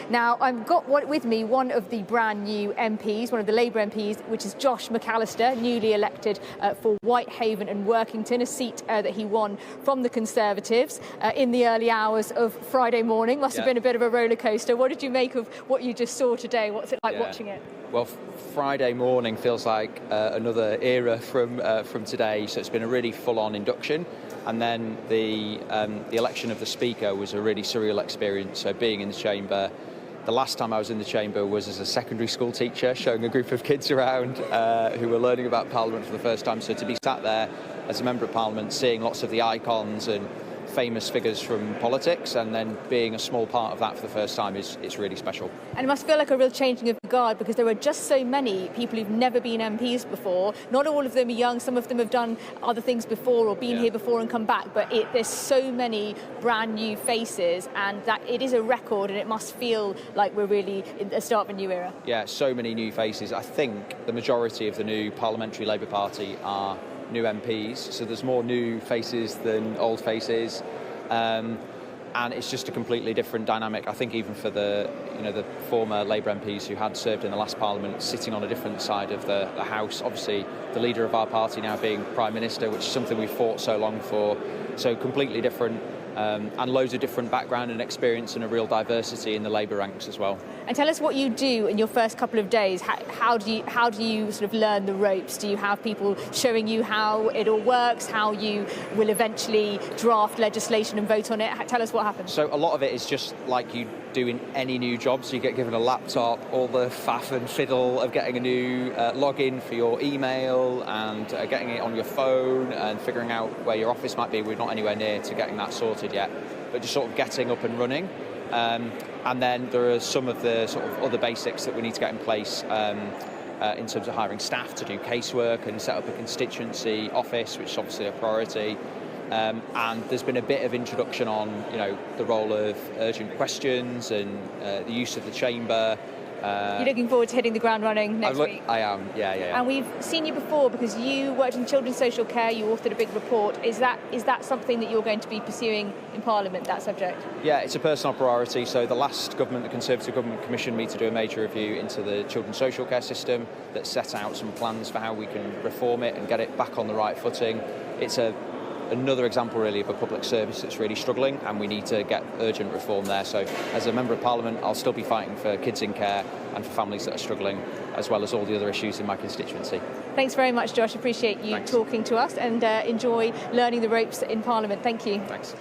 Now, I've got with me one of the brand new MPs, one of the Labour MPs, which is Josh McAllister, newly elected for Whitehaven and Workington, a seat that he won from the Conservatives in the early hours of Friday morning. Must have been a bit of a roller coaster. What did you make of what you just saw today? What's it like watching it? Well, Friday morning feels like another era from today, so it's been a really full-on induction. And then the election of the Speaker was a really surreal experience. So being in the chamber, the last time I was in the chamber was as a secondary school teacher, showing a group of kids around who were learning about Parliament for the first time. So to be sat there as a Member of Parliament, seeing lots of the icons and famous figures from politics, and then being a small part of that for the first time it's really special. And it must feel like a real changing of the guard, because there are just so many people who've never been MPs before. Not all of them are young, some of them have done other things before or been here before and come back, but there's so many brand new faces, and that it is a record, and it must feel like we're really at the start of a new era. Yeah, so many new faces. I think the majority of the new Parliamentary Labour Party are new MPs, so there's more new faces than old faces, and it's just a completely different dynamic. I think even for the former Labour MPs who had served in the last Parliament, sitting on a different side of the House, obviously the leader of our party now being Prime Minister, which is something we've fought so long for, so completely different. And loads of different background and experience, and a real diversity in the Labour ranks as well. And tell us what you do in your first couple of days. How do you sort of learn the ropes? Do you have people showing you how it all works, how you will eventually draft legislation and vote on it? Tell us what happens. So a lot of it is just like you do in any new job. So you get given a laptop, all the faff and fiddle of getting a new login for your email, and getting it on your phone, and figuring out where your office might be. We're not anywhere near to getting that sorted yet, but just sort of getting up and running. And then there are some of the sort of other basics that we need to get in place in terms of hiring staff to do casework and set up a constituency office, which is obviously a priority. And there's been a bit of introduction on, the role of urgent questions and the use of the chamber. You're looking forward to hitting the ground running next week? I am, yeah. And we've seen you before because you worked in children's social care, you authored a big report. Is that something that you're going to be pursuing in Parliament, that subject? Yeah, it's a personal priority. So the last government, the Conservative government, commissioned me to do a major review into the children's social care system that set out some plans for how we can reform it and get it back on the right footing. It's another example really of a public service that's really struggling, and we need to get urgent reform there. So as a Member of Parliament, I'll still be fighting for kids in care and for families that are struggling, as well as all the other issues in my constituency. Thanks very much, Josh. Appreciate you talking to us, and enjoy learning the ropes in Parliament. Thank you. Thanks.